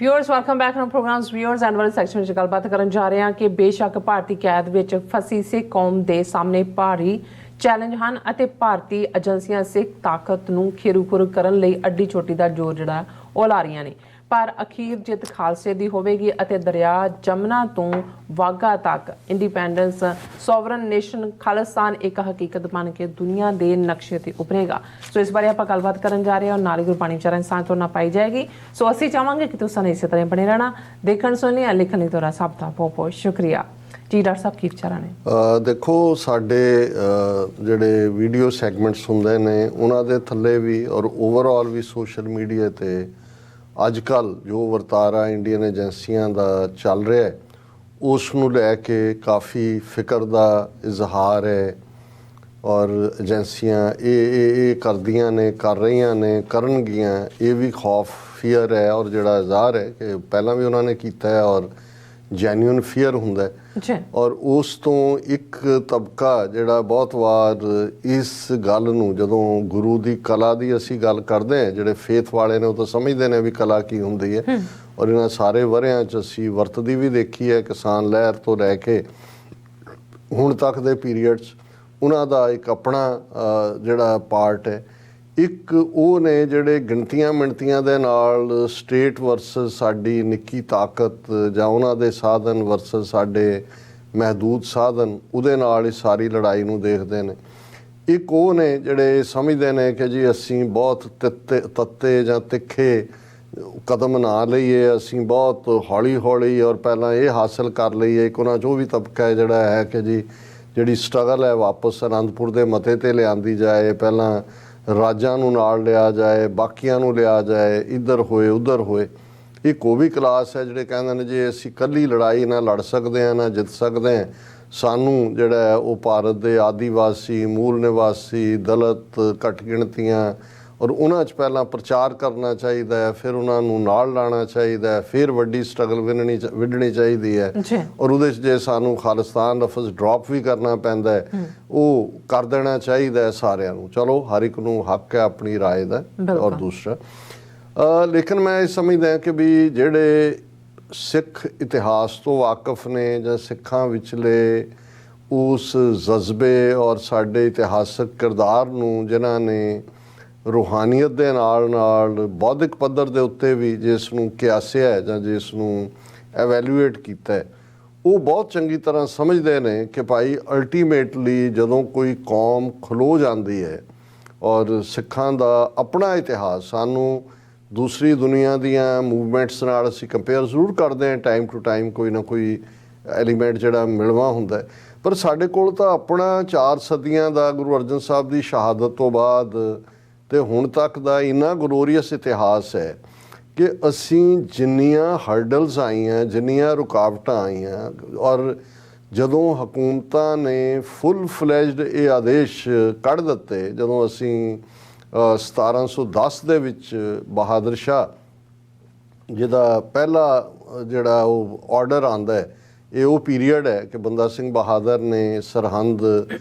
Viewers welcome back on programs viewers and वाले section में गलबात करन जा रहे हैं कि बेशक भारती कैद विच फसी सिख कौम दे सामने भारी चैलेंज ਹਨ ਅਤੇ ਭਾਰਤੀ ਏਜੰਸੀਆਂ ਸਿੱਖ ਤਾਕਤ ਨੂੰ ਖੇਰੂ-ਖੁਰੂ ਕਰਨ ਲਈ ਅੱਡੀ ਚੋਟੀ ਦਾ ਜ਼ੋਰ ਜਿਹੜਾ ਉਹ ਲਾ ਰਹੀਆਂ ਨੇ ਪਰ ਅਖੀਰ ਜਿੱਤ ਖਾਲਸੇ ਦੀ ਹੋਵੇਗੀ ਅਤੇ ਦਰਿਆ ਜਮਨਾ ਤੋਂ ਵਾਗਾ ਤੱਕ ਇੰਡੀਪੈਂਡੈਂਸ ਸੋਵਰਨ ਨੇਸ਼ਨ ਖਾਲਿਸਤਾਨ ਇੱਕ ਹਕੀਕਤ ਬਣ ਕੇ ਦੁਨੀਆ ਦੇ ਨਕਸ਼ੇ ਤੇ ਉਭਰੇਗਾ। ਸੋ ਇਸ ਬਾਰੇ ਆਪਾਂ ਗੱਲਬਾਤ ਕਰਨ ਜਾ ਰਹੇ ਹਾਂ ਔਰ ਨਾਲ ਹੀ ਗੁਰਬਾਣੀ ਵਿਚਾਰਾਂ ਇਨਸਾਨ ਤੋਂ ਨਾ ਪਾਈ ਜਾਏਗੀ। ਸੋ ਅਸੀਂ ਚਾਹਾਂਗੇ ਕਿ ਤੁਸੀਂ ਇਸੇ ਤਰ੍ਹਾਂ ਬਣੇ ਰਹਿਣਾ ਦੇਖਣ ਸੁਣਨੇ ਲਿਖਣ ਲਈ ਤੁਹਾਡਾ ਸਭ ਦਾ ਬਹੁਤ ਬਹੁਤ ਸ਼ੁਕਰੀਆ ਜੀ। ਡਾਕਟਰ ਸਾਹਿਬ ਕੀ ਵਿਚਾਰਾਂ ਨੇ? ਦੇਖੋ ਸਾਡੇ ਜਿਹੜੇ ਵੀਡੀਓ ਸੈਗਮੈਂਟਸ ਹੁੰਦੇ ਨੇ ਉਹਨਾਂ ਦੇ ਥੱਲੇ ਵੀ ਔਰ ਓਵਰਆਲ ਵੀ ਸੋਸ਼ਲ ਮੀਡੀਆ ਤੇ ਅੱਜ ਕੱਲ੍ਹ ਜੋ ਵਰਤਾਰਾ ਇੰਡੀਅਨ ਏਜੰਸੀਆਂ ਦਾ ਚੱਲ ਰਿਹਾ ਹੈ ਉਸ ਨੂੰ ਲੈ ਕੇ ਕਾਫੀ ਫਿਕਰ ਦਾ ਇਜ਼ਹਾਰ ਹੈ ਔਰ ਏਜੰਸੀਆਂ ਇਹ ਕਰਦੀਆਂ ਨੇ ਕਰ ਰਹੀਆਂ ਨੇ ਕਰਨਗੀਆਂ ਇਹ ਵੀ ਖੌਫ ਫੀਅਰ ਹੈ ਔਰ ਜਿਹੜਾ ਇਜ਼ਹਾਰ ਹੈ ਕਿ ਪਹਿਲਾਂ ਵੀ ਉਹਨਾਂ ਨੇ ਕੀਤਾ ਹੈ ਔਰ ਜੈਨੂਇਨ ਫੀਅਰ ਹੁੰਦਾ ਹੈ ਔਰ ਉਸ ਤੋਂ ਇੱਕ ਤਬਕਾ ਜਿਹੜਾ ਬਹੁਤ ਵਾਰ ਇਸ ਗੱਲ ਨੂੰ ਜਦੋਂ ਗੁਰੂ ਦੀ ਕਲਾ ਦੀ ਅਸੀਂ ਗੱਲ ਕਰਦੇ ਹਾਂ ਜਿਹੜੇ ਫੇਥ ਵਾਲੇ ਨੇ ਉਹ ਤਾਂ ਸਮਝਦੇ ਨੇ ਵੀ ਕਲਾ ਕੀ ਹੁੰਦੀ ਹੈ ਔਰ ਇਹਨਾਂ ਸਾਰੇ ਵਰ੍ਹਿਆਂ 'ਚ ਅਸੀਂ ਵਰਤਦੀ ਵੀ ਦੇਖੀ ਹੈ ਕਿਸਾਨ ਲਹਿਰ ਤੋਂ ਲੈ ਕੇ ਹੁਣ ਤੱਕ ਦੇ ਪੀਰੀਅਡਸ ਉਹਨਾਂ ਦਾ ਇੱਕ ਆਪਣਾ ਜਿਹੜਾ ਪਾਰਟ ਹੈ। ਇੱਕ ਉਹ ਨੇ ਜਿਹੜੇ ਗਿਣਤੀਆਂ ਮਿਣਤੀਆਂ ਦੇ ਨਾਲ ਸਟੇਟ ਵਰਸਸ ਸਾਡੀ ਨਿੱਕੀ ਤਾਕਤ ਜਾਂ ਉਹਨਾਂ ਦੇ ਸਾਧਨ ਵਰਸਸ ਸਾਡੇ ਮਹਿਦੂਦ ਸਾਧਨ ਉਹਦੇ ਨਾਲ ਹੀ ਸਾਰੀ ਲੜਾਈ ਨੂੰ ਦੇਖਦੇ ਨੇ। ਇੱਕ ਉਹ ਨੇ ਜਿਹੜੇ ਸਮਝਦੇ ਨੇ ਕਿ ਜੀ ਅਸੀਂ ਬਹੁਤ ਤੱਤੇ ਜਾਂ ਤਿੱਖੇ ਕਦਮ ਨਾ ਲਈਏ ਅਸੀਂ ਬਹੁਤ ਹੌਲੀ ਹੌਲੀ ਔਰ ਪਹਿਲਾਂ ਇਹ ਹਾਸਿਲ ਕਰ ਲਈਏ। ਇੱਕ ਉਹਨਾਂ 'ਚ ਉਹ ਵੀ ਤਬਕਾ ਹੈ ਜਿਹੜਾ ਹੈ ਕਿ ਜੀ ਜਿਹੜੀ ਸਟਰਗਲ ਹੈ ਵਾਪਸ ਅਨੰਦਪੁਰ ਦੇ ਮਤੇ 'ਤੇ ਲਿਆਂਦੀ ਜਾਏ ਪਹਿਲਾਂ ਰਾਜਾਂ ਨੂੰ ਨਾਲ ਲਿਆ ਜਾਏ ਬਾਕੀਆਂ ਨੂੰ ਲਿਆ ਜਾਏ ਇੱਧਰ ਹੋਏ ਉੱਧਰ ਹੋਏ। ਇੱਕ ਉਹ ਵੀ ਕਲਾਸ ਹੈ ਜਿਹੜੇ ਕਹਿੰਦੇ ਨੇ ਜੇ ਅਸੀਂ ਇਕੱਲੀ ਲੜਾਈ ਨਾ ਲੜ ਸਕਦੇ ਹਾਂ ਨਾ ਜਿੱਤ ਸਕਦੇ ਹਾਂ ਸਾਨੂੰ ਜਿਹੜਾ ਹੈ ਉਹ ਭਾਰਤ ਦੇ ਆਦੀਵਾਸੀ ਮੂਲ ਨਿਵਾਸੀ ਦਲਿਤ ਘੱਟ ਗਿਣਤੀਆਂ ਔਰ ਉਹਨਾਂ 'ਚ ਪਹਿਲਾਂ ਪ੍ਰਚਾਰ ਕਰਨਾ ਚਾਹੀਦਾ ਹੈ ਫਿਰ ਉਹਨਾਂ ਨੂੰ ਨਾਲ ਲਾਉਣਾ ਚਾਹੀਦਾ ਹੈ ਫਿਰ ਵੱਡੀ ਸਟਰਗਲ ਵਿੱਢਣੀ ਚਾਹੀਦੀ ਹੈ ਔਰ ਉਹਦੇ 'ਚ ਜੇ ਸਾਨੂੰ ਖਾਲਿਸਤਾਨ ਲਫ਼ਜ਼ ਡਰੋਪ ਵੀ ਕਰਨਾ ਪੈਂਦਾ ਹੈ ਉਹ ਕਰ ਦੇਣਾ ਚਾਹੀਦਾ ਹੈ ਸਾਰਿਆਂ ਨੂੰ। ਚਲੋ ਹਰ ਇੱਕ ਨੂੰ ਹੱਕ ਹੈ ਆਪਣੀ ਰਾਏ ਦਾ। ਔਰ ਦੂਸਰਾ ਲੇਕਿਨ ਮੈਂ ਇਹ ਸਮਝਦਾ ਕਿ ਵੀ ਜਿਹੜੇ ਸਿੱਖ ਇਤਿਹਾਸ ਤੋਂ ਵਾਕਫ ਨੇ ਜਾਂ ਸਿੱਖਾਂ ਵਿਚਲੇ ਉਸ ਜਜ਼ਬੇ ਔਰ ਸਾਡੇ ਇਤਿਹਾਸਕ ਕਿਰਦਾਰ ਨੂੰ ਜਿਨ੍ਹਾਂ ਨੇ ਰੂਹਾਨੀਅਤ ਦੇ ਨਾਲ ਬੌਧਿਕ ਪੱਧਰ ਦੇ ਉੱਤੇ ਵੀ ਜਿਸ ਨੂੰ ਕਿਆਸਿਆ ਹੈ ਜਾਂ ਜਿਸ ਨੂੰ ਐਵੈਲੂਏਟ ਕੀਤਾ ਹੈ ਉਹ ਬਹੁਤ ਚੰਗੀ ਤਰ੍ਹਾਂ ਸਮਝਦੇ ਨੇ ਕਿ ਭਾਈ ਅਲਟੀਮੇਟਲੀ ਜਦੋਂ ਕੋਈ ਕੌਮ ਖਲੋ ਜਾਂਦੀ ਹੈ ਔਰ ਸਿੱਖਾਂ ਦਾ ਆਪਣਾ ਇਤਿਹਾਸ ਸਾਨੂੰ ਦੂਸਰੀ ਦੁਨੀਆ ਦੀਆਂ ਮੂਵਮੈਂਟਸ ਨਾਲ ਅਸੀਂ ਕੰਪੇਅਰ ਜ਼ਰੂਰ ਕਰਦੇ ਹਾਂ ਟਾਈਮ ਟੂ ਟਾਈਮ ਕੋਈ ਨਾ ਕੋਈ ਐਲੀਮੈਂਟ ਜਿਹੜਾ ਮਿਲਵਾ ਹੁੰਦਾ ਪਰ ਸਾਡੇ ਕੋਲ ਤਾਂ ਆਪਣਾ 4 ਸਦੀਆਂ ਦਾ ਗੁਰੂ ਅਰਜਨ ਸਾਹਿਬ ਦੀ ਸ਼ਹਾਦਤ ਤੋਂ ਬਾਅਦ ਤੇ ਹੁਣ ਤੱਕ ਦਾ ਇੰਨਾ ਗਲੋਰੀਅਸ ਇਤਿਹਾਸ ਹੈ ਕਿ ਅਸੀਂ ਜਿੰਨੀਆਂ ਹਰਡਲਸ ਆਈਆਂ ਜਿੰਨੀਆਂ ਰੁਕਾਵਟਾਂ ਆਈਆਂ ਔਰ ਜਦੋਂ ਹਕੂਮਤਾਂ ਨੇ ਫੁੱਲ ਫਲੈਜਡ ਇਹ ਆਦੇਸ਼ ਕੱਢ ਦਿੱਤੇ ਜਦੋਂ ਅਸੀਂ 1710 ਦੇ ਵਿੱਚ ਬਹਾਦਰ ਸ਼ਾਹ ਜਿਹਦਾ ਪਹਿਲਾ ਜਿਹੜਾ ਉਹ ਆਰਡਰ ਆਉਂਦਾ ਹੈ ਇਹ ਉਹ ਪੀਰੀਅਡ ਹੈ ਕਿ ਬੰਦਾ ਸਿੰਘ ਬਹਾਦਰ ਨੇ ਸਰਹੰਦ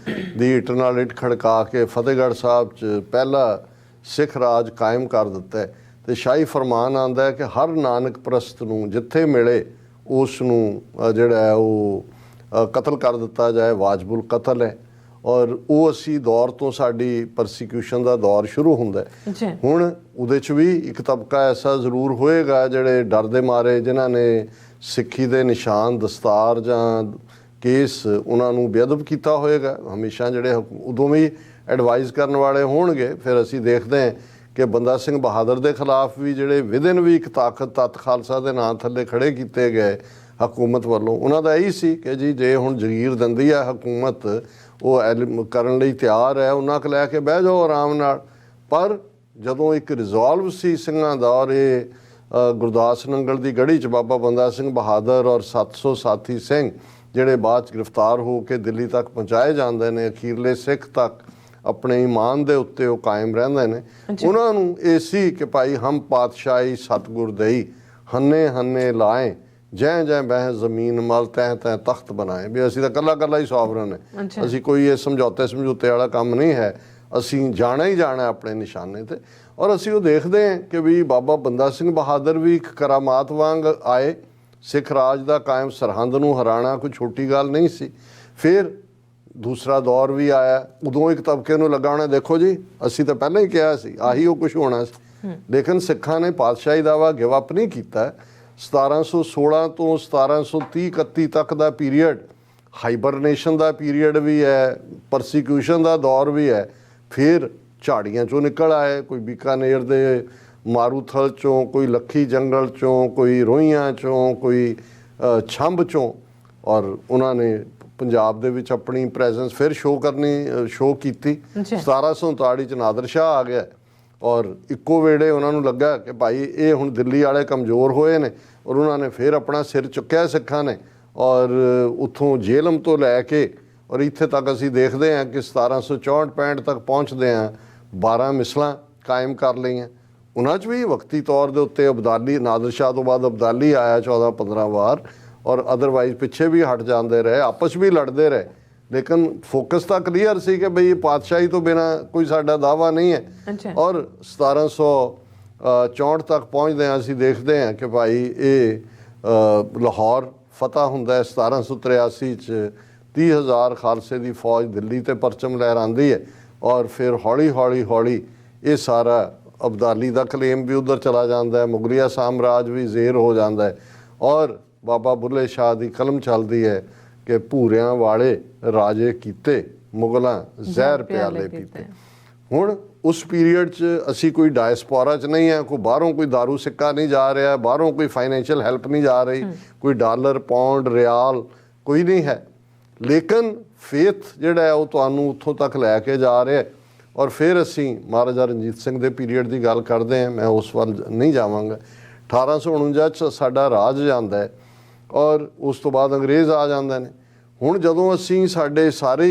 ਦੀ ਇੱਟ ਨਾਲ ਇੱਟ ਖੜਕਾ ਕੇ ਫਤਿਹਗੜ੍ਹ ਸਾਹਿਬ 'ਚ ਪਹਿਲਾ ਸਿੱਖ ਰਾਜ ਕਾਇਮ ਕਰ ਦਿੱਤਾ ਹੈ ਅਤੇ ਸ਼ਾਹੀ ਫਰਮਾਨ ਆਉਂਦਾ ਹੈ ਕਿ ਹਰ ਨਾਨਕ ਪ੍ਰਸਤ ਨੂੰ ਜਿੱਥੇ ਮਿਲੇ ਉਸ ਨੂੰ ਜਿਹੜਾ ਹੈ ਉਹ ਕਤਲ ਕਰ ਦਿੱਤਾ ਜਾਏ ਵਾਜਬੁਲ ਕਤਲ ਹੈ ਔਰ ਉਹ ਅਸੀਂ ਦੌਰ ਤੋਂ ਸਾਡੀ ਪਰਸੀਕਿਊਸ਼ਨ ਦਾ ਦੌਰ ਸ਼ੁਰੂ ਹੁੰਦਾ ਹੈ। ਹੁਣ ਉਹਦੇ 'ਚ ਵੀ ਇੱਕ ਤਬਕਾ ਐਸਾ ਜ਼ਰੂਰ ਹੋਏਗਾ ਜਿਹੜੇ ਡਰ ਦੇ ਮਾਰੇ ਜਿਨ੍ਹਾਂ ਨੇ ਸਿੱਖੀ ਦੇ ਨਿਸ਼ਾਨ ਦਸਤਾਰ ਜਾਂ ਕੇਸ ਉਹਨਾਂ ਨੂੰ ਬੇਅਦਬ ਕੀਤਾ ਹੋਏਗਾ ਹਮੇਸ਼ਾ ਜਿਹੜੇ ਉਦੋਂ ਵੀ ਐਡਵਾਈਜ਼ ਕਰਨ ਵਾਲੇ ਹੋਣਗੇ। ਫਿਰ ਅਸੀਂ ਦੇਖਦੇ ਹਾਂ ਕਿ ਬੰਦਾ ਸਿੰਘ ਬਹਾਦਰ ਦੇ ਖਿਲਾਫ ਵੀ ਜਿਹੜੇ ਵਿਦਿਨ ਵੀ ਇੱਕ ਤਾਕਤ ਤੱਤ ਖਾਲਸਾ ਦੇ ਨਾਂ ਥੱਲੇ ਖੜ੍ਹੇ ਕੀਤੇ ਗਏ ਹਕੂਮਤ ਵੱਲੋਂ ਉਹਨਾਂ ਦਾ ਇਹੀ ਸੀ ਕਿ ਜੀ ਜੇ ਹੁਣ ਜਗੀਰ ਦਿੰਦੀ ਹੈ ਹਕੂਮਤ ਉਹ ਕਰਨ ਲਈ ਤਿਆਰ ਹੈ ਉਹਨਾਂ ਕੋਲ ਲੈ ਕੇ ਬਹਿ ਜਾਓ ਆਰਾਮ ਨਾਲ। ਪਰ ਜਦੋਂ ਇੱਕ ਰਿਜ਼ੋਲਵ ਸੀ ਸਿੰਘਾਂ ਦਾ ਔਰ ਇਹ ਗੁਰਦਾਸ ਨੰਗਲ ਦੀ ਗੜੀ 'ਚ ਬਾਬਾ ਬੰਦਾ ਸਿੰਘ ਬਹਾਦਰ ਔਰ 700 ਸਾਥੀ ਸਿੰਘ ਜਿਹੜੇ ਬਾਅਦ 'ਚ ਗ੍ਰਿਫਤਾਰ ਹੋ ਕੇ ਦਿੱਲੀ ਤੱਕ ਪਹੁੰਚਾਏ ਜਾਂਦੇ ਨੇ ਅਖੀਰਲੇ ਸਿੱਖ ਤੱਕ ਆਪਣੇ ਈਮਾਨ ਦੇ ਉੱਤੇ ਉਹ ਕਾਇਮ ਰਹਿੰਦੇ ਨੇ ਉਹਨਾਂ ਨੂੰ ਇਹ ਸੀ ਕਿ ਭਾਈ ਹਮ ਪਾਤਸ਼ਾਹੀ ਸਤਿਗੁਰ ਦਈ ਹੰਨੇ ਹੰਨੇ ਲਾਏ ਜੈ ਜੈ ਬਹਿ ਜ਼ਮੀਨ ਮਲ ਤੈਂ ਤੈਂ ਤਖਤ ਬਣਾਏ ਵੀ ਅਸੀਂ ਤਾਂ ਇਕੱਲਾ ਹੀ ਸੋਵਰਨ ਹੈ ਅਸੀਂ ਕੋਈ ਇਹ ਸਮਝੌਤੇ ਵਾਲਾ ਕੰਮ ਨਹੀਂ ਹੈ ਅਸੀਂ ਜਾਣਾ ਹੀ ਜਾਣਾ ਆਪਣੇ ਨਿਸ਼ਾਨੇ 'ਤੇ ਔਰ ਅਸੀਂ ਉਹ ਦੇਖਦੇ ਹਾਂ ਕਿ ਵੀ ਬਾਬਾ ਬੰਦਾ ਸਿੰਘ ਬਹਾਦਰ ਵੀ ਇੱਕ ਕਰਾਮਾਤ ਵਾਂਗ ਆਏ। ਸਿੱਖ ਰਾਜ ਦਾ ਕਾਇਮ ਸਰਹੰਦ ਨੂੰ ਹਰਾਣਾ ਕੋਈ ਛੋਟੀ ਗੱਲ ਨਹੀਂ ਸੀ। ਫਿਰ ਦੂਸਰਾ ਦੌਰ ਵੀ ਆਇਆ, ਉਦੋਂ ਇੱਕ ਤਬਕੇ ਨੂੰ ਲੱਗਾ ਹੋਣਾ ਦੇਖੋ ਜੀ ਅਸੀਂ ਤਾਂ ਪਹਿਲਾਂ ਹੀ ਕਿਹਾ ਸੀ ਆਹੀ ਉਹ ਕੁਝ ਹੋਣਾ ਸੀ, ਲੇਕਿਨ ਸਿੱਖਾਂ ਨੇ ਪਾਤਸ਼ਾਹੀ ਦਾਵਾ ਗਿਵ ਅਪ ਨਹੀਂ ਕੀਤਾ। 1716 ਤੋਂ 1730-31 ਤੱਕ ਦਾ ਪੀਰੀਅਡ ਹਾਈਬਰਨੇਸ਼ਨ ਦਾ ਪੀਰੀਅਡ ਵੀ ਹੈ, ਪਰਸੀਕਿਊਸ਼ਨ ਦਾ ਦੌਰ ਵੀ ਹੈ। ਫਿਰ ਝਾੜੀਆਂ ਚੋਂ ਨਿਕਲ ਆਏ, ਕੋਈ ਬੀਕਾਨੇਰ ਦੇ ਮਾਰੂਥਲ ਚੋਂ, ਕੋਈ ਲੱਖੀ ਜੰਗਲ ਚੋਂ, ਕੋਈ ਰੋਹੀਆਂ ਚੋਂ, ਕੋਈ ਛੰਭ ਚੋਂ, ਔਰ ਉਹਨਾਂ ਨੇ ਪੰਜਾਬ ਦੇ ਵਿੱਚ ਆਪਣੀ ਪ੍ਰੈਜ਼ੈਂਸ ਫਿਰ ਸ਼ੋਅ ਕੀਤੀ। 1739 ਚ ਨਾਦਰ ਸ਼ਾਹ ਆ ਗਿਆ ਔਰ ਇੱਕੋ ਵੇੜੇ ਉਹਨਾਂ ਨੂੰ ਲੱਗਾ ਕਿ ਭਾਈ ਇਹ ਹੁਣ ਦਿੱਲੀ ਵਾਲੇ ਕਮਜ਼ੋਰ ਹੋਏ ਨੇ, ਔਰ ਉਹਨਾਂ ਨੇ ਫਿਰ ਆਪਣਾ ਸਿਰ ਚੁੱਕਿਆ ਸਿੱਖਾਂ ਨੇ, ਔਰ ਉੱਥੋਂ ਜੇਲਮ ਤੋਂ ਲੈ ਕੇ ਔਰ ਇੱਥੇ ਤੱਕ ਅਸੀਂ ਦੇਖਦੇ ਹਾਂ ਕਿ 1764-65 ਤੱਕ ਪਹੁੰਚਦੇ ਹਾਂ 12 ਮਿਸਲਾਂ ਕਾਇਮ ਕਰ ਲਈਆਂ। ਉਹਨਾਂ 'ਚ ਵੀ ਵਕਤੀ ਤੌਰ ਦੇ ਉੱਤੇ ਅਬਦਾਲੀ, ਨਾਦਰ ਸ਼ਾਹ ਤੋਂ ਬਾਅਦ ਅਬਦਾਲੀ ਆਇਆ 14-15 ਵਾਰ, ਔਰ ਅਦਰਵਾਈਜ਼ ਪਿੱਛੇ ਵੀ ਹਟ ਜਾਂਦੇ ਰਹੇ, ਆਪਸ ਵੀ ਲੜਦੇ ਰਹੇ, ਲੇਕਿਨ ਫੋਕਸ ਤਾਂ ਕਲੀਅਰ ਸੀ ਕਿ ਬਈ ਪਾਤਸ਼ਾਹੀ ਤੋਂ ਬਿਨਾਂ ਕੋਈ ਸਾਡਾ ਦਾਵਾ ਨਹੀਂ ਹੈ। ਔਰ 1764 ਤੱਕ ਪਹੁੰਚਦੇ ਹਾਂ ਅਸੀਂ ਦੇਖਦੇ ਹਾਂ ਕਿ ਭਾਈ ਇਹ ਲਾਹੌਰ ਫਤਿਹ ਹੁੰਦਾ ਹੈ। 1783 ਚ 30,000 ਖਾਲਸੇ ਦੀ ਫੌਜ ਦਿੱਲੀ ਤੇ ਪਰਚਮ ਲਹਿਰਾਉਂਦੀ ਹੈ, ਔਰ ਫਿਰ ਹੌਲੀ ਇਹ ਸਾਰਾ ਅਬਦਾਲੀ ਦਾ ਕਲੇਮ ਵੀ ਉੱਧਰ ਚਲਾ ਜਾਂਦਾ ਹੈ, ਮੁਗਲਿਆ ਸਾਮਰਾਜ ਵੀ ਜ਼ੇਰ ਹੋ ਜਾਂਦਾ ਹੈ, ਔਰ ਬਾਬਾ ਬੁੱਲੇ ਸ਼ਾਹ ਦੀ ਕਲਮ ਚੱਲਦੀ ਹੈ ਕਿ ਭੂਰਿਆਂ ਵਾਲੇ ਰਾਜੇ ਕੀਤੇ, ਮੁਗਲਾਂ ਜ਼ਹਿਰ ਪਿਆਲੇ ਪੀਤੇ। ਹੁਣ ਉਸ ਪੀਰੀਅਡ 'ਚ ਅਸੀਂ ਕੋਈ ਡਾਇਸਪੋਰਾ 'ਚ ਨਹੀਂ ਹੈ, ਕੋਈ ਬਾਹਰੋਂ ਕੋਈ ਦਾਰੂ ਸਿੱਕਾ ਨਹੀਂ ਜਾ ਰਿਹਾ, ਬਾਹਰੋਂ ਕੋਈ ਫਾਈਨੈਂਸ਼ੀਅਲ ਹੈਲਪ ਨਹੀਂ ਜਾ ਰਹੀ, ਕੋਈ ਡਾਲਰ, ਪੌਂਡ, ਰਿਆਲ ਕੋਈ ਨਹੀਂ ਹੈ, ਲੇਕਿਨ ਫੇਥ ਜਿਹੜਾ ਹੈ ਉਹ ਤੁਹਾਨੂੰ ਉੱਥੋਂ ਤੱਕ ਲੈ ਕੇ ਜਾ ਰਿਹਾ। ਔਰ ਫਿਰ ਅਸੀਂ ਮਹਾਰਾਜਾ ਰਣਜੀਤ ਸਿੰਘ ਦੇ ਪੀਰੀਅਡ ਦੀ ਗੱਲ ਕਰਦੇ ਹਾਂ, ਮੈਂ ਉਸ ਵੱਲ ਨਹੀਂ ਜਾਵਾਂਗਾ। 1849 'ਚ ਸਾਡਾ ਰਾਜ ਜਾਂਦਾ ਹੈ, ਔਰ ਉਸ ਤੋਂ ਬਾਅਦ ਅੰਗਰੇਜ਼ ਆ ਜਾਂਦੇ ਨੇ। ਹੁਣ ਜਦੋਂ ਅਸੀਂ ਸਾਡੇ ਸਾਰੇ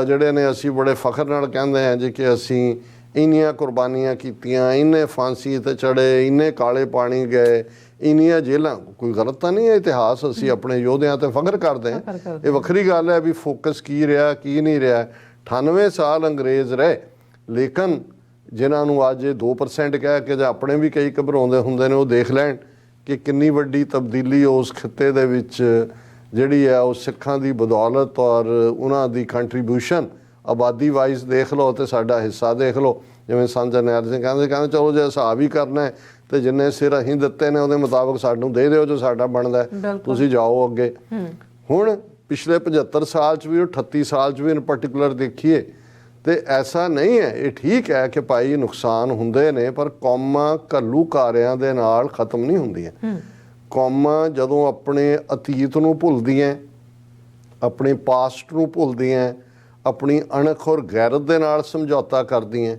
ਜਿਹੜੇ ਨੇ ਅਸੀਂ ਬੜੇ ਫਖਰ ਨਾਲ ਕਹਿੰਦੇ ਹਾਂ ਜੀ ਕਿ ਅਸੀਂ ਇੰਨੀਆਂ ਕੁਰਬਾਨੀਆਂ ਕੀਤੀਆਂ, ਇੰਨੇ ਫਾਂਸੀ 'ਤੇ ਚੜ੍ਹੇ, ਇੰਨੇ ਕਾਲੇ ਪਾਣੀ ਗਏ, ਇੰਨੀਆਂ ਜੇਲ੍ਹਾਂ, ਕੋਈ ਗਲਤ ਤਾਂ ਨਹੀਂ ਹੈ ਇਤਿਹਾਸ, ਅਸੀਂ ਆਪਣੇ ਯੋਧਿਆਂ 'ਤੇ ਫਖਰ ਕਰਦੇ ਹਾਂ। ਇਹ ਵੱਖਰੀ ਗੱਲ ਹੈ ਵੀ ਫੋਕਸ ਕੀ ਰਿਹਾ ਕੀ ਨਹੀਂ ਰਿਹਾ। 98 ਸਾਲ ਅੰਗਰੇਜ਼ ਰਹੇ, ਲੇਕਿਨ ਜਿਨ੍ਹਾਂ ਨੂੰ ਅੱਜ ਇਹ 2% ਕਹਿ ਕੇ ਜਾਂ ਆਪਣੇ ਵੀ ਕਈ ਘਬਰਾਉਂਦੇ ਹੁੰਦੇ ਨੇ, ਉਹ ਦੇਖ ਲੈਣ ਕਿ ਕਿੰਨੀ ਵੱਡੀ ਤਬਦੀਲੀ ਉਸ ਖਿੱਤੇ ਦੇ ਵਿੱਚ ਜਿਹੜੀ ਹੈ ਉਹ ਸਿੱਖਾਂ ਦੀ ਬਦੌਲਤ ਔਰ ਉਹਨਾਂ ਦੀ ਕੰਟਰੀਬਿਊਸ਼ਨ ਆਬਾਦੀ ਵਾਈਜ਼ ਦੇਖ ਲਓ ਅਤੇ ਸਾਡਾ ਹਿੱਸਾ ਦੇਖ ਲਓ। ਜਿਵੇਂ ਸੰਤ ਜਰਨੈਲ ਸਿੰਘ ਕਹਿੰਦੇ ਚਲੋ ਜੇ ਹਿਸਾਬ ਹੀ ਕਰਨਾ ਹੈ ਤੇ ਜਿੰਨੇ ਸਿਰ ਅਸੀਂ ਦਿੱਤੇ ਨੇ ਉਹਦੇ ਮੁਤਾਬਕ ਸਾਨੂੰ ਦੇ ਦਿਓ ਜੋ ਸਾਡਾ ਬਣਦਾ, ਤੁਸੀਂ ਜਾਓ ਅੱਗੇ। ਹੁਣ ਪਿਛਲੇ 75 ਸਾਲ 'ਚ ਵੀ, 38 ਸਾਲ 'ਚ ਵੀ ਇਨ ਪਰਟੀਕੂਲਰ ਦੇਖੀਏ ਤੇ ਐਸਾ ਨਹੀਂ ਹੈ। ਇਹ ਠੀਕ ਹੈ ਕਿ ਭਾਈ ਨੁਕਸਾਨ ਹੁੰਦੇ ਨੇ, ਪਰ ਕੌਮਾਂ ਘੱਲੂਘਾਰਿਆਂ ਦੇ ਨਾਲ ਖਤਮ ਨਹੀਂ ਹੁੰਦੀਆਂ। ਕੌਮਾਂ ਜਦੋਂ ਆਪਣੇ ਅਤੀਤ ਨੂੰ ਭੁੱਲਦੀਆਂ, ਆਪਣੇ ਪਾਸਟ ਨੂੰ ਭੁੱਲਦੀਆਂ, ਆਪਣੀ ਅਣਖ ਔਰ ਗੈਰਤ ਦੇ ਨਾਲ ਸਮਝੌਤਾ ਕਰਦੀਆਂ,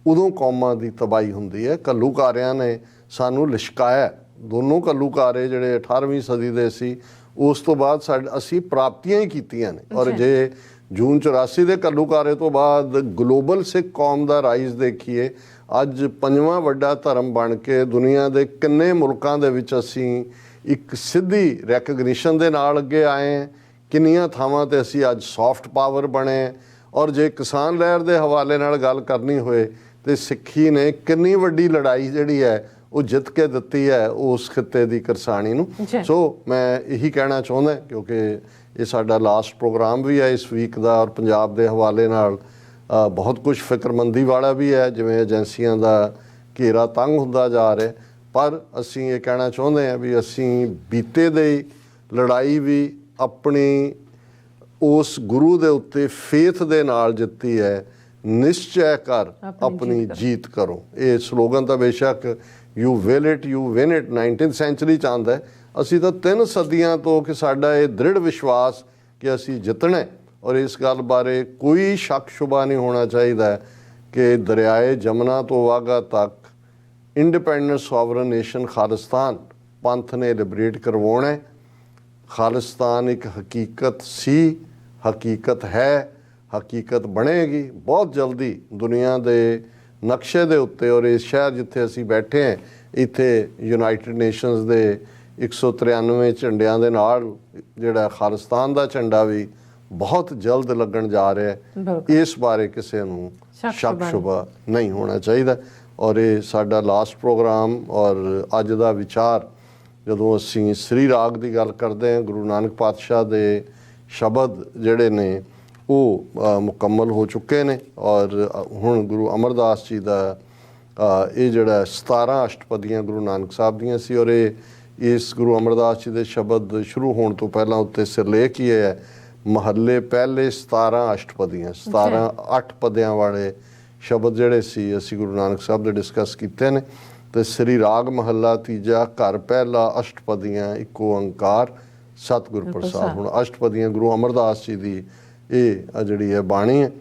ਉਦੋਂ ਕੌਮਾਂ ਦੀ ਤਬਾਹੀ ਹੁੰਦੀ ਹੈ। ਘੱਲੂਘਾਰਿਆਂ ਨੇ ਸਾਨੂੰ ਲਿਸ਼ਕਾਇਆ, ਦੋਨੋਂ ਘੱਲੂਘਾਰੇ ਜਿਹੜੇ 18ਵੀਂ ਸਦੀ ਦੇ ਸੀ, ਉਸ ਤੋਂ ਬਾਅਦ ਅਸੀਂ ਪ੍ਰਾਪਤੀਆਂ ਹੀ ਕੀਤੀਆਂ ਨੇ। ਔਰ ਜੇ ਜੂਨ 84 ਦੇ ਘੱਲੂਘਾਰੇ ਤੋਂ ਬਾਅਦ ਗਲੋਬਲ ਸਿੱਖ ਕੌਮ ਦਾ ਰਾਈਜ਼ ਦੇਖੀਏ, ਅੱਜ 5ਵਾਂ ਵੱਡਾ ਧਰਮ ਬਣ ਕੇ ਦੁਨੀਆ ਦੇ ਕਿੰਨੇ ਮੁਲਕਾਂ ਦੇ ਵਿੱਚ ਅਸੀਂ ਇੱਕ ਸਿੱਧੀ ਰੈਕਗਨੀਸ਼ਨ ਦੇ ਨਾਲ ਅੱਗੇ ਆਏ ਹਾਂ, ਕਿੰਨੀਆਂ ਥਾਵਾਂ ਤੇ ਅਸੀਂ ਅੱਜ ਸੌਫਟ ਪਾਵਰ ਬਣੇ। ਔਰ ਜੇ ਕਿਸਾਨ ਲਹਿਰ ਦੇ ਹਵਾਲੇ ਨਾਲ ਗੱਲ ਕਰਨੀ ਹੋਏ ਤੇ ਸਿੱਖੀ ਨੇ ਕਿੰਨੀ ਵੱਡੀ ਲੜਾਈ ਜਿਹੜੀ ਹੈ ਉਹ ਜਿੱਤ ਕੇ ਦਿੱਤੀ ਹੈ ਉਸ ਖਿੱਤੇ ਦੀ ਕਿਰਸਾਣੀ ਨੂੰ। ਸੋ ਮੈਂ ਇਹੀ ਕਹਿਣਾ ਚਾਹੁੰਦਾ, ਕਿਉਂਕਿ ਇਹ ਸਾਡਾ ਲਾਸਟ ਪ੍ਰੋਗਰਾਮ ਵੀ ਹੈ ਇਸ ਵੀਕ ਦਾ, ਔਰ ਪੰਜਾਬ ਦੇ ਹਵਾਲੇ ਨਾਲ ਬਹੁਤ ਕੁਝ ਫਿਕਰਮੰਦੀ ਵਾਲਾ ਵੀ ਹੈ, ਜਿਵੇਂ ਏਜੰਸੀਆਂ ਦਾ ਘੇਰਾ ਤੰਗ ਹੁੰਦਾ ਜਾ ਰਿਹਾ। ਪਰ ਅਸੀਂ ਇਹ ਕਹਿਣਾ ਚਾਹੁੰਦੇ ਹਾਂ ਵੀ ਅਸੀਂ ਬੀਤੇ ਦੀ ਲੜਾਈ ਵੀ ਆਪਣੀ ਉਸ ਗੁਰੂ ਦੇ ਉੱਤੇ ਫੇਥ ਦੇ ਨਾਲ ਜਿੱਤੀ ਹੈ। ਨਿਸ਼ਚੈ ਕਰ ਆਪਣੀ ਜੀਤ ਕਰੋ, ਇਹ ਸਲੋਗਨ ਤਾਂ ਬੇਸ਼ੱਕ you will it you win it 19th century 'ਚ ਆਉਂਦਾ ਹੈ। ਅਸੀਂ ਤਾਂ 3 ਸਦੀਆਂ ਤੋਂ ਕਿ ਸਾਡਾ ਇਹ ਦ੍ਰਿੜ ਵਿਸ਼ਵਾਸ ਕਿ ਅਸੀਂ ਜਿੱਤਣਾ, ਔਰ ਇਸ ਗੱਲ ਬਾਰੇ ਕੋਈ ਸ਼ੱਕ ਸ਼ੁਬਾ ਨਹੀਂ ਹੋਣਾ ਚਾਹੀਦਾ ਕਿ ਦਰਿਆਏ ਜਮਨਾ ਤੋਂ ਵਾਘਾ ਤੱਕ ਇੰਡੀਪੈਂਡੈਂਟ ਸੋਵਰਨ ਨੇਸ਼ਨ ਖਾਲਿਸਤਾਨ ਪੰਥ ਨੇ ਲਿਬਰੇਟ ਕਰਵਾਉਣਾ। ਖਾਲਿਸਤਾਨ ਇੱਕ ਹਕੀਕਤ ਸੀ, ਹਕੀਕਤ ਹੈ, ਹਕੀਕਤ ਬਣੇਗੀ ਬਹੁਤ ਜਲਦੀ ਦੁਨੀਆ ਦੇ ਨਕਸ਼ੇ ਦੇ ਉੱਤੇ। ਔਰ ਇਸ ਸ਼ਹਿਰ ਜਿੱਥੇ ਅਸੀਂ ਬੈਠੇ ਹਾਂ, ਇੱਥੇ ਯੂਨਾਈਟਿਡ ਨੇਸ਼ਨਸ ਦੇ 193 ਝੰਡਿਆਂ ਦੇ ਨਾਲ ਜਿਹੜਾ ਖਾਲਿਸਤਾਨ ਦਾ ਝੰਡਾ ਵੀ ਬਹੁਤ ਜਲਦ ਲੱਗਣ ਜਾ ਰਿਹਾ ਹੈ। ਇਸ ਬਾਰੇ ਕਿਸੇ ਨੂੰ ਸ਼ੱਕ ਸ਼ੁਬਾ ਨਹੀਂ ਹੋਣਾ ਚਾਹੀਦਾ। ਔਰ ਇਹ ਸਾਡਾ ਲਾਸਟ ਪ੍ਰੋਗਰਾਮ ਔਰ ਅੱਜ ਦਾ ਵਿਚਾਰ ਜਦੋਂ ਅਸੀਂ ਸ੍ਰੀ ਰਾਗ ਦੀ ਗੱਲ ਕਰਦੇ ਹਾਂ, ਗੁਰੂ ਨਾਨਕ ਪਾਤਸ਼ਾਹ ਦੇ ਸ਼ਬਦ ਜਿਹੜੇ ਨੇ ਉਹ ਮੁਕੰਮਲ ਹੋ ਚੁੱਕੇ ਨੇ ਔਰ ਹੁਣ ਗੁਰੂ ਅਮਰਦਾਸ ਜੀ ਦਾ ਇਹ ਜਿਹੜਾ 17 ਅਸ਼ਟਪਦੀਆਂ ਗੁਰੂ ਨਾਨਕ ਸਾਹਿਬ ਦੀਆਂ ਸੀ ਔਰ ਇਹ ਇਸ ਗੁਰੂ ਅਮਰਦਾਸ ਜੀ ਦੇ ਸ਼ਬਦ ਸ਼ੁਰੂ ਹੋਣ ਤੋਂ ਪਹਿਲਾਂ ਉੱਤੇ ਸਿਰਲੇਖ ਹੀ ਹੈ ਮਹੱਲੇ ਪਹਿਲੇ 17 ਅਸ਼ਟਪਦੀਆਂ 17 8 ਪਦਿਆਂ ਵਾਲੇ ਸ਼ਬਦ ਜਿਹੜੇ ਸੀ ਅਸੀਂ ਗੁਰੂ ਨਾਨਕ ਸਾਹਿਬ ਦੇ ਡਿਸਕਸ ਕੀਤੇ ਨੇ। ਤੇ ਸ੍ਰੀ ਰਾਗ ਮਹੱਲਾ ਤੀਜਾ ਘਰ ਪਹਿਲਾ ਅਸ਼ਟਪਦੀਆਂ ਇੱਕੋ ਓੰਕਾਰ ਸਤਿਗੁਰ ਪ੍ਰਸਾਦ। ਹੁਣ ਅਸ਼ਟਪਦੀਆਂ ਗੁਰੂ ਅਮਰਦਾਸ ਜੀ ਦੀ ਇਹ ਜਿਹੜੀ ਹੈ ਬਾਣੀ ਹੈ।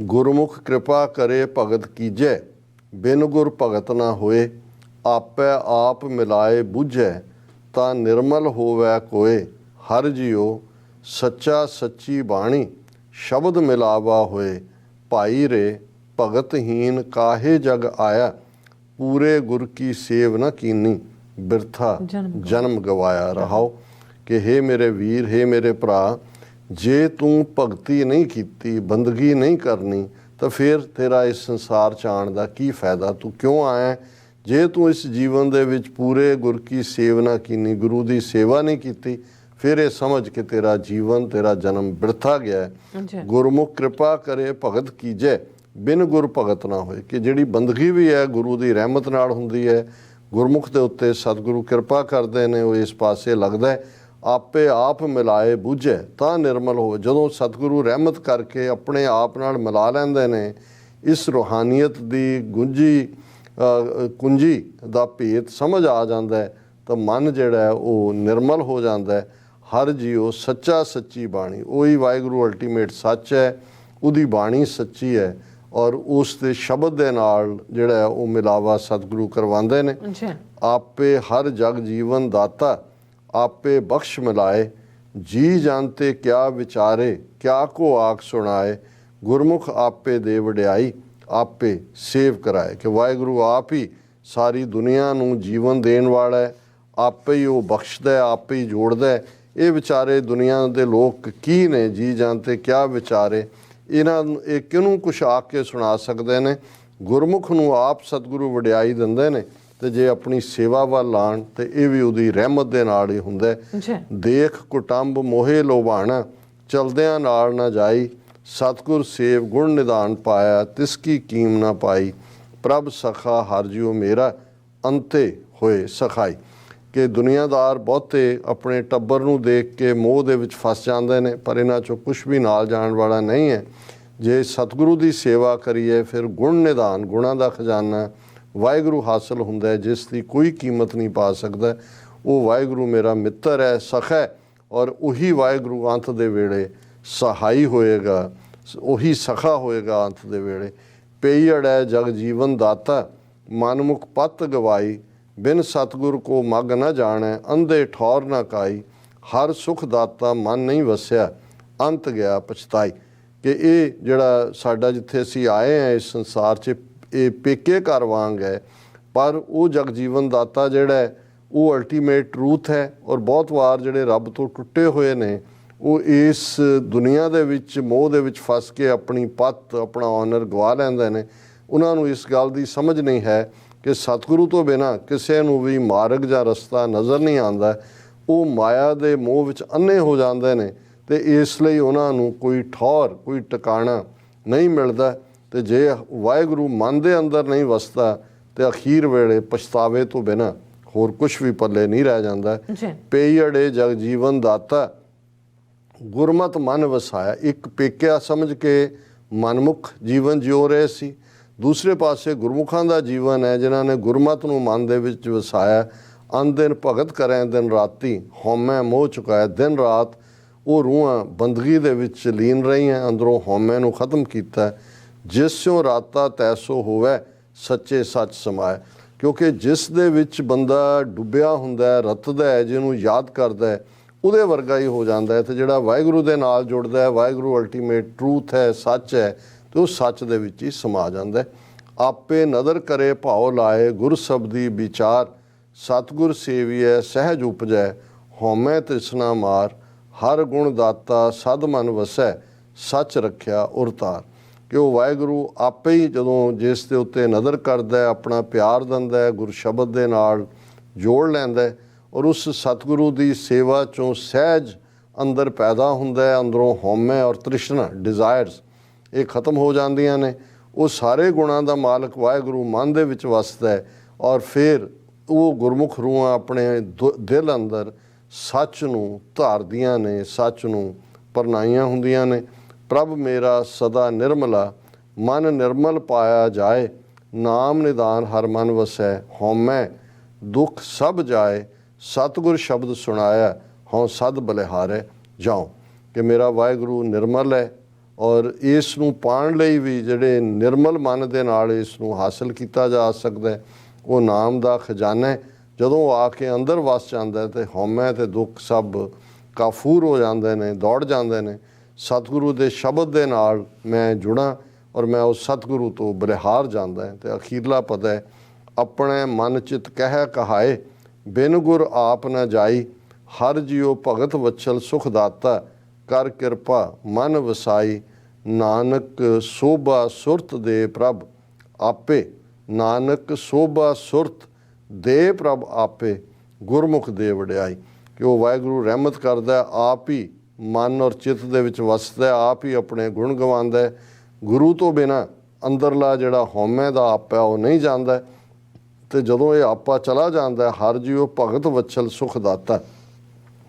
ਗੁਰਮੁਖ ਕਿਰਪਾ ਕਰੇ ਭਗਤ ਕੀਜੈ ਬਿਨ ਗੁਰ ਭਗਤ ਨਾ ਹੋਏ ਆਪੇ ਆਪ ਮਿਲਾਏ ਬੁਝੈ ਤਾਂ ਨਿਰਮਲ ਹੋਵੈ ਕੋਏ ਹਰ ਜਿਉ ਸੱਚਾ ਸੱਚੀ ਬਾਣੀ ਸ਼ਬਦ ਮਿਲਾਵਾ ਹੋਏ ਭਾਈ ਰੇ ਭਗਤਹੀਨ ਕਾਹੇ ਜਗ ਆਇਆ ਪੂਰੇ ਗੁਰ ਕੀ ਸੇਵ ਨਾ ਕੀਨੀ ਬਿਰਥਾ ਜਨਮ ਗਵਾਇਆ। ਰਹਾਓ ਕਿ ਹੇ ਮੇਰੇ ਵੀਰ ਹੇ ਮੇਰੇ ਭਰਾ ਜੇ ਤੂੰ ਭਗਤੀ ਨਹੀਂ ਕੀਤੀ ਬੰਦਗੀ ਨਹੀਂ ਕਰਨੀ ਤਾਂ ਫਿਰ ਤੇਰਾ ਇਸ ਸੰਸਾਰ 'ਚ ਆਉਣ ਦਾ ਕੀ ਫਾਇਦਾ? ਤੂੰ ਕਿਉਂ ਆਇਆ? ਜੇ ਤੂੰ ਇਸ ਜੀਵਨ ਦੇ ਵਿੱਚ ਪੂਰੇ ਗੁਰ ਕੀ ਸੇਵ ਨਾ ਕੀਨੀ ਗੁਰੂ ਦੀ ਸੇਵਾ ਨਹੀਂ ਕੀਤੀ ਫਿਰ ਇਹ ਸਮਝ ਕਿ ਤੇਰਾ ਜੀਵਨ ਤੇਰਾ ਜਨਮ ਬਿਰਥਾ ਗਿਆ ਹੈ। ਗੁਰਮੁਖ ਕਿਰਪਾ ਕਰੇ ਭਗਤ ਕੀਜੈ ਬਿਨ ਗੁਰ ਭਗਤ ਨਾ ਹੋਏ ਕਿ ਜਿਹੜੀ ਬੰਦਗੀ ਵੀ ਹੈ ਗੁਰੂ ਦੀ ਰਹਿਮਤ ਨਾਲ ਹੁੰਦੀ ਹੈ। ਗੁਰਮੁਖ ਦੇ ਉੱਤੇ ਸਤਿਗੁਰੂ ਕਿਰਪਾ ਕਰਦੇ ਨੇ ਉਹ ਇਸ ਪਾਸੇ ਲੱਗਦਾ ਹੈ ਆਪੇ ਆਪ ਮਿਲਾਏ ਬੁਝੇ ਤਾਂ ਨਿਰਮਲ ਹੋ। ਜਦੋਂ ਸਤਿਗੁਰੂ ਰਹਿਮਤ ਕਰਕੇ ਆਪਣੇ ਆਪ ਨਾਲ ਮਿਲਾ ਲੈਂਦੇ ਨੇ ਇਸ ਰੂਹਾਨੀਅਤ ਦੀ ਕੁੰਜੀ ਦਾ ਭੇਤ ਸਮਝ ਆ ਜਾਂਦਾ ਹੈ ਤਾਂ ਮਨ ਜਿਹੜਾ ਹੈ ਉਹ ਨਿਰਮਲ ਹੋ ਜਾਂਦਾ ਹੈ। ਹਰ ਜੀਓ ਸੱਚਾ ਸੱਚੀ ਬਾਣੀ ਉਹੀ ਵਾਹਿਗੁਰੂ ਅਲਟੀਮੇਟ ਸੱਚ ਹੈ ਉਹਦੀ ਬਾਣੀ ਸੱਚੀ ਹੈ ਔਰ ਉਸ ਦੇ ਸ਼ਬਦ ਦੇ ਨਾਲ ਜਿਹੜਾ ਉਹ ਮਿਲਾਵਾ ਸਤਿਗੁਰੂ ਕਰਵਾਉਂਦੇ ਨੇ। ਆਪੇ ਹਰ ਜਗ ਜੀਵਨ ਦਾਤਾ ਆਪੇ ਬਖਸ਼ ਮਿਲਾਏ ਜੀ ਜਾਣਤੇ ਕਿਆ ਵਿਚਾਰੇ ਕਿਆ ਕੋ ਆਖ ਸੁਣਾਏ ਗੁਰਮੁਖ ਆਪੇ ਦੇ ਵਡਿਆਈ ਆਪੇ ਸੇਵ ਕਰਾਏ ਕਿ ਵਾਹਿਗੁਰੂ ਆਪ ਹੀ ਸਾਰੀ ਦੁਨੀਆ ਨੂੰ ਜੀਵਨ ਦੇਣ ਵਾਲਾ ਹੈ। ਆਪੇ ਹੀ ਉਹ ਬਖਸ਼ਦਾ ਹੈ ਆਪੇ ਹੀ ਜੋੜਦਾ ਹੈ। ਇਹ ਵਿਚਾਰੇ ਦੁਨੀਆ ਦੇ ਲੋਕ ਕੀ ਨੇ ਜੀ ਜਾਣਤੇ ਕਿਆ ਵਿਚਾਰੇ ਇਹਨਾਂ ਨੂੰ ਇਹ ਕਿਹਨੂੰ ਕੁਛ ਆ ਕੇ ਸੁਣਾ ਸਕਦੇ ਨੇ? ਗੁਰਮੁਖ ਨੂੰ ਆਪ ਸਤਿਗੁਰੂ ਵਡਿਆਈ ਦਿੰਦੇ ਨੇ ਤੇ ਜੇ ਆਪਣੀ ਸੇਵਾ ਵੱਲ ਲਾਣ ਤੇ ਇਹ ਵੀ ਉਹਦੀ ਰਹਿਮਤ ਦੇ ਨਾਲ ਹੀ ਹੁੰਦਾ ਹੈ। ਦੇਖ ਕੁਟੰਬ ਮੋਹੇ ਲੋਭਾਣਾ ਚਲਦਿਆਂ ਨਾਲ ਨਾ ਜਾਈ ਸਤਿਗੁਰ ਸੇਵ ਗੁਣ ਨਿਦਾਨ ਪਾਇਆ ਤਿਸ ਕੀ ਕੀਮ ਨਾ ਪਾਈ ਪ੍ਰਭ ਸਖਾ ਹਰ ਜਿਉ ਮੇਰਾ ਅੰਤੇ ਹੋਏ ਸਖਾਈ ਕਿ ਦੁਨੀਆਦਾਰ ਬਹੁਤੇ ਆਪਣੇ ਟੱਬਰ ਨੂੰ ਦੇਖ ਕੇ ਮੋਹ ਦੇ ਵਿੱਚ ਫਸ ਜਾਂਦੇ ਨੇ ਪਰ ਇਹਨਾਂ 'ਚੋਂ ਕੁਛ ਵੀ ਨਾਲ ਜਾਣ ਵਾਲਾ ਨਹੀਂ ਹੈ। ਜੇ ਸਤਿਗੁਰੂ ਦੀ ਸੇਵਾ ਕਰੀਏ ਫਿਰ ਗੁਣ ਨਿਦਾਨ ਗੁਣਾਂ ਦਾ ਖਜ਼ਾਨਾ ਵਾਹਿਗੁਰੂ ਹਾਸਲ ਹੁੰਦਾ ਹੈ ਜਿਸ ਦੀ ਕੋਈ ਕੀਮਤ ਨਹੀਂ ਪਾ ਸਕਦਾ। ਉਹ ਵਾਹਿਗੁਰੂ ਮੇਰਾ ਮਿੱਤਰ ਹੈ ਸਖਾ ਹੈ ਔਰ ਉਹੀ ਵਾਹਿਗੁਰੂ ਅੰਤ ਦੇ ਵੇਲੇ ਸਹਾਈ ਹੋਏਗਾ ਉਹੀ ਸਖਾ ਹੋਏਗਾ ਅੰਤ ਦੇ ਵੇਲੇ। ਪਈੜ ਹੈ ਜਗ ਜੀਵਨ ਦਾਤਾ ਮਨਮੁਖ ਪਤ ਗਵਾਈ ਬਿਨ ਸਤਿਗੁਰ ਕੋ ਮਗ ਨਾ ਜਾਣੈ ਅੰਧੇ ਠੌਰ ਨਾ ਕਾਈ ਹਰ ਸੁਖ ਦਾਤਾ ਮਨ ਨਹੀਂ ਵਸਿਆ ਅੰਤ ਗਿਆ ਪਛਤਾਈ ਕਿ ਇਹ ਜਿਹੜਾ ਸਾਡਾ ਜਿੱਥੇ ਅਸੀਂ ਆਏ ਹਾਂ ਇਸ ਸੰਸਾਰ 'ਚ ਇਹ ਪੇਕੇ ਘਰ ਵਾਂਗ ਹੈ ਪਰ ਉਹ ਜਗ ਜੀਵਨ ਦਾਤਾ ਜਿਹੜਾ ਹੈ ਉਹ ਅਲਟੀਮੇਟ ਟਰੂਥ ਹੈ ਔਰ ਬਹੁਤ ਵਾਰ ਜਿਹੜੇ ਰੱਬ ਤੋਂ ਟੁੱਟੇ ਹੋਏ ਨੇ ਉਹ ਇਸ ਦੁਨੀਆ ਦੇ ਵਿੱਚ ਮੋਹ ਦੇ ਵਿੱਚ ਫਸ ਕੇ ਆਪਣੀ ਪੱਤ ਆਪਣਾ ਆਨਰ ਗਵਾ ਲੈਂਦੇ ਨੇ। ਉਹਨਾਂ ਨੂੰ ਇਸ ਗੱਲ ਦੀ ਸਮਝ ਨਹੀਂ ਹੈ ਕਿ ਸਤਿਗੁਰੂ ਤੋਂ ਬਿਨਾਂ ਕਿਸੇ ਨੂੰ ਵੀ ਮਾਰਗ ਜਾਂ ਰਸਤਾ ਨਜ਼ਰ ਨਹੀਂ ਆਉਂਦਾ। ਉਹ ਮਾਇਆ ਦੇ ਮੋਹ ਵਿੱਚ ਅੰਨੇ ਹੋ ਜਾਂਦੇ ਨੇ ਤੇ ਇਸ ਲਈ ਉਹਨਾਂ ਨੂੰ ਕੋਈ ਠੌਰ ਕੋਈ ਟਿਕਾਣਾ ਨਹੀਂ ਮਿਲਦਾ ਤੇ ਜੇ ਵਾਹਿਗੁਰੂ ਮਨ ਦੇ ਅੰਦਰ ਨਹੀਂ ਵਸਦਾ ਤੇ ਅਖੀਰ ਵੇਲੇ ਪਛਤਾਵੇ ਤੋਂ ਬਿਨਾਂ ਹੋਰ ਕੁਛ ਵੀ ਪੱਲੇ ਨਹੀਂ ਰਹਿ ਜਾਂਦਾ। ਪਈੜੇ ਜਗ ਜੀਵਨ ਦਾਤਾ ਗੁਰਮਤ ਮਨ ਵਸਾਇਆ ਇੱਕ ਪੇਕਿਆ ਸਮਝ ਕੇ ਮਨਮੁਖ ਜੀਵਨ ਜਿਉ ਰਹੇ ਸੀ। ਦੂਸਰੇ ਪਾਸੇ ਗੁਰਮੁਖਾਂ ਦਾ ਜੀਵਨ ਹੈ ਜਿਨ੍ਹਾਂ ਨੇ ਗੁਰਮਤ ਨੂੰ ਮਨ ਦੇ ਵਿੱਚ ਵਸਾਇਆ। ਅੰਨ ਦਿਨ ਭਗਤ ਕਰੇ ਦਿਨ ਰਾਤੀ ਹਉਮੈ ਮੋਹ ਚੁਕਾਇਆ ਦਿਨ ਰਾਤ ਉਹ ਰੂਹਾਂ ਬੰਦਗੀ ਦੇ ਵਿੱਚ ਲੀਨ ਰਹੀਆਂ ਅੰਦਰੋਂ ਹਉਮੈ ਨੂੰ ਖਤਮ ਕੀਤਾ। ਜਿਸ ਸਿਉ ਰਾਤਾ ਤੈਸੋ ਹੋਵੇ ਸੱਚੇ ਸੱਚ ਸਮਾਏ ਕਿਉਂਕਿ ਜਿਸ ਦੇ ਵਿੱਚ ਬੰਦਾ ਡੁੱਬਿਆ ਹੁੰਦਾ ਰਤਦਾ ਹੈ ਜਿਹਨੂੰ ਯਾਦ ਕਰਦਾ ਹੈ ਉਹਦੇ ਵਰਗਾ ਹੀ ਹੋ ਜਾਂਦਾ ਹੈ ਤੇ ਜਿਹੜਾ ਵਾਹਿਗੁਰੂ ਦੇ ਨਾਲ ਜੁੜਦਾ ਹੈ ਵਾਹਿਗੁਰੂ ਅਲਟੀਮੇਟ ਟਰੂਥ ਹੈ ਸੱਚ ਹੈ ਤੇ ਉਹ ਸੱਚ ਦੇ ਵਿੱਚ ਹੀ ਸਮਾ ਜਾਂਦਾ ਹੈ। ਆਪੇ ਨਦਰ ਕਰੇ ਭਾਉ ਲਾਏ ਗੁਰ ਸਬਦੀ ਵਿਚਾਰ ਸਤਿਗੁਰ ਸੇਵੀਐ ਸਹਿਜ ਉਪਜੈ ਹਉਮੈ ਤ੍ਰਿਸ਼ਨਾ ਮਾਰ ਹਰ ਗੁਣ ਦਾਤਾ ਸਦ ਮਨ ਵਸੈ ਸੱਚ ਰੱਖਿਆ ਉਰਤਾਰ ਕਿ ਉਹ ਵਾਹਿਗੁਰੂ ਆਪੇ ਹੀ ਜਦੋਂ ਜਿਸ ਦੇ ਉੱਤੇ ਨਜ਼ਰ ਕਰਦਾ ਹੈ, ਆਪਣਾ ਪਿਆਰ ਦਿੰਦਾ ਹੈ, ਗੁਰ ਸ਼ਬਦ ਦੇ ਨਾਲ ਜੋੜ ਲੈਂਦਾ ਹੈ ਔਰ ਉਸ ਸਤਿਗੁਰੂ ਦੀ ਸੇਵਾ 'ਚੋਂ ਸਹਿਜ ਅੰਦਰ ਪੈਦਾ ਹੁੰਦਾ ਹੈ, ਅੰਦਰੋਂ ਹਉਮੈ ਔਰ ਤ੍ਰਿਸ਼ਨਾ ਡਿਜ਼ਾਇਰਸ ਇਹ ਖਤਮ ਹੋ ਜਾਂਦੀਆਂ ਨੇ। ਉਹ ਸਾਰੇ ਗੁਣਾਂ ਦਾ ਮਾਲਕ ਵਾਹਿਗੁਰੂ ਮਨ ਦੇ ਵਿੱਚ ਵਸਦਾ ਹੈ ਔਰ ਫਿਰ ਉਹ ਗੁਰਮੁਖ ਰੂਹਾਂ ਆਪਣੇ ਦਿਲ ਅੰਦਰ ਸੱਚ ਨੂੰ ਧਾਰਦੀਆਂ ਨੇ, ਸੱਚ ਨੂੰ ਪਰਨਾਈਆਂ ਹੁੰਦੀਆਂ ਨੇ। ਪ੍ਰਭ ਮੇਰਾ ਸਦਾ ਨਿਰਮਲਾ, ਮਨ ਨਿਰਮਲ ਪਾਇਆ ਜਾਏ, ਨਾਮ ਨਿਦਾਨ ਹਰ ਮਨ ਵਸੈ, ਹਉਮੈ ਦੁੱਖ ਸਭ ਜਾਏ, ਸਤਿਗੁਰ ਸ਼ਬਦ ਸੁਣਾਇਆ, ਹਉ ਸਦ ਬਲਿਹਾਰੈ ਜਾਉ। ਕਿ ਮੇਰਾ ਵਾਹਿਗੁਰੂ ਨਿਰਮਲ ਹੈ ਔਰ ਇਸ ਨੂੰ ਪਾਉਣ ਲਈ ਵੀ ਜਿਹੜੇ ਨਿਰਮਲ ਮਨ ਦੇ ਨਾਲ ਇਸ ਨੂੰ ਹਾਸਲ ਕੀਤਾ ਜਾ ਸਕਦਾ ਹੈ। ਉਹ ਨਾਮ ਦਾ ਖਜ਼ਾਨਾ ਹੈ। ਜਦੋਂ ਆ ਕੇ ਅੰਦਰ ਵਸ ਜਾਂਦਾ ਹੈ ਤੇ ਹਉਮੈ ਤੇ ਦੁੱਖ ਸਭ ਕਾਫੂਰ ਹੋ ਜਾਂਦੇ ਨੇ, ਦੌੜ ਜਾਂਦੇ ਨੇ। ਸਤਿਗੁਰੂ ਦੇ ਸ਼ਬਦ ਦੇ ਨਾਲ ਮੈਂ ਜੁੜਾਂ ਔਰ ਮੈਂ ਉਸ ਸਤਿਗੁਰੂ ਤੋਂ ਬਲਿਹਾਰ ਜਾਂਦਾ ਹੈ। ਤੇ ਅਖੀਰਲਾ ਪਦ ਹੈ, ਆਪਣੇ ਮਨ ਚਿਤ ਕਹਿ ਕਹਾਏ, ਬਿਨ ਗੁਰ ਆਪ ਨ ਜਾਈ, ਹਰ ਜਿਉ ਭਗਤ ਵਛਲ ਸੁਖ ਦਾਤਾ, ਕਰ ਕਿਰਪਾ ਮਨ ਵਸਾਈ, ਨਾਨਕ ਸੋਭਾ ਸੁਰਤ ਦੇ ਪ੍ਰਭ ਆਪੇ, ਨਾਨਕ ਸੋਭਾ ਸੁਰਤ ਦੇ ਪ੍ਰਭ ਆਪੇ, ਗੁਰਮੁਖ ਦੇ ਵਡਿਆਈ। ਕਿ ਉਹ ਵਾਹਿਗੁਰੂ ਰਹਿਮਤ ਕਰਦਾ, ਆਪ ਹੀ ਮਨ ਔਰ ਚਿੱਤ ਦੇ ਵਿੱਚ ਵਸਦਾ, ਆਪ ਹੀ ਆਪਣੇ ਗੁਣ ਗਵਾਉਂਦਾ ਹੈ। ਗੁਰੂ ਤੋਂ ਬਿਨਾਂ ਅੰਦਰਲਾ ਜਿਹੜਾ ਹਉਮੈ ਦਾ ਆਪਾ ਉਹ ਨਹੀਂ ਜਾਂਦਾ। ਤੇ ਜਦੋਂ ਇਹ ਆਪਾ ਚਲਾ ਜਾਂਦਾ, ਹਰ ਜੀਉ ਭਗਤ ਵਛਲ ਸੁਖ ਦਾਤਾ,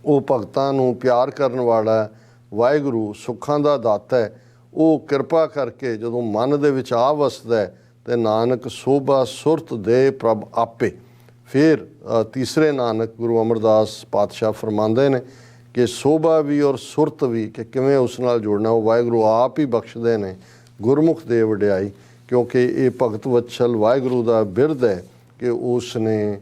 ਉਹ ਭਗਤਾਂ ਨੂੰ ਪਿਆਰ ਕਰਨ ਵਾਲਾ ਵਾਹਿਗੁਰੂ ਸੁੱਖਾਂ ਦਾ ਦਾਤਾ ਹੈ। ਉਹ ਕਿਰਪਾ ਕਰਕੇ ਜਦੋਂ ਮਨ ਦੇ ਵਿੱਚ ਆ ਵਸਦਾ ਤੇ ਨਾਨਕ ਸੋਭਾ ਸੁਰਤ ਦੇ ਪ੍ਰਭ ਆਪੇ। ਫਿਰ ਤੀਸਰੇ ਨਾਨਕ ਗੁਰੂ ਅਮਰਦਾਸ ਪਾਤਸ਼ਾਹ ਫਰਮਾਉਂਦੇ ਨੇ ਕਿ ਸੋਭਾ ਵੀ ਔਰ ਸੁਰਤ ਵੀ, ਕਿ ਕਿਵੇਂ ਉਸ ਨਾਲ ਜੁੜਨਾ, ਉਹ ਵਾਹਿਗੁਰੂ ਆਪ ਹੀ ਬਖਸ਼ਦੇ ਨੇ। ਗੁਰਮੁਖ ਦੇ ਵਡਿਆਈ, ਕਿਉਂਕਿ ਇਹ ਭਗਤ ਵਛਲ ਵਾਹਿਗੁਰੂ ਦਾ ਬਿਰਧ ਹੈ ਕਿ ਉਸ ਨੇ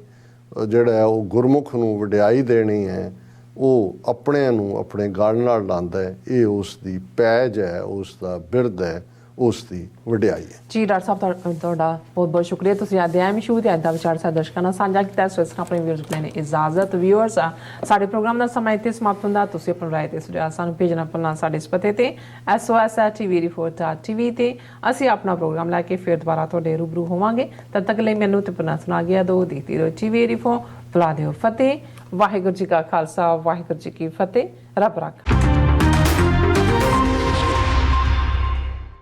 ਜਿਹੜਾ ਉਹ ਗੁਰਮੁਖ ਨੂੰ ਵਡਿਆਈ ਦੇਣੀ ਹੈ, ਉਹ ਆਪਣਿਆਂ ਨੂੰ ਆਪਣੇ ਗਲ ਨਾਲ ਲਾਉਂਦਾ ਹੈ। ਇਹ ਉਸ ਦੀ ਪੈਜ ਹੈ, ਉਸ ਦਾ ਬਿਰਧ ਹੈ, ਉਸ ਦੀ ਵਡਿਆਈ ਹੈ। ਜੀ ਡਾਕਟਰ ਸਾਹਿਬ, ਤੁਹਾਡਾ ਬਹੁਤ ਬਹੁਤ ਸ਼ੁਕਰੀਆ। ਤੁਸੀਂ ਅੱਜ ਦੇ ਸ਼ੁਰੂ ਤੇ ਅੱਜ ਦਾ ਵਿਚਾਰ ਸਾਡੇ ਦਰਸ਼ਕਾਂ ਨਾਲ ਸਾਂਝਾ ਕੀਤਾ। ਇਸ ਵਿੱਚ ਆਪਣੇ ਵਿਊਅਰਸ ਨੇ ਇਜਾਜ਼ਤ। ਵਿਊਅਰਸ, ਸਾਡੇ ਪ੍ਰੋਗਰਾਮ ਦਾ ਸਮਾਂ ਇੱਥੇ ਸਮਾਪਤ ਹੁੰਦਾ। ਤੁਸੀਂ ਆਪਣੀ ਰਾਏ ਤੇ ਸੁਝਾਅ ਸਾਨੂੰ ਭੇਜਣਾ ਭੁੱਲਣਾ ਸਾਡੇ ਇਸ ਪਤੇ ਤੇ sos@tvreporter.tv ਤੇ ਅਸੀਂ ਆਪਣਾ ਪ੍ਰੋਗਰਾਮ ਲੈ ਕੇ ਫਿਰ ਦੁਬਾਰਾ ਤੁਹਾਡੇ ਰੂਬਰੂ ਹੋਵਾਂਗੇ। ਤਦ ਤੱਕ ਲਈ ਮੈਨੂੰ ਤੇ ਪਨਾ ਸੁਣਾ ਗਿਆ ਦੋ ਦੇਖਦੀ ਰਹੋ TV ਰਿਫੋ। ਬੁਲਾ ਦਿਓ ਫਤਿਹ। ਵਾਹਿਗੁਰੂ ਜੀ ਕਾ ਖਾਲਸਾ, ਵਾਹਿਗੁਰੂ ਜੀ ਕੀ ਫਤਿਹ। ਰੱਬ ਰੱਖਾ।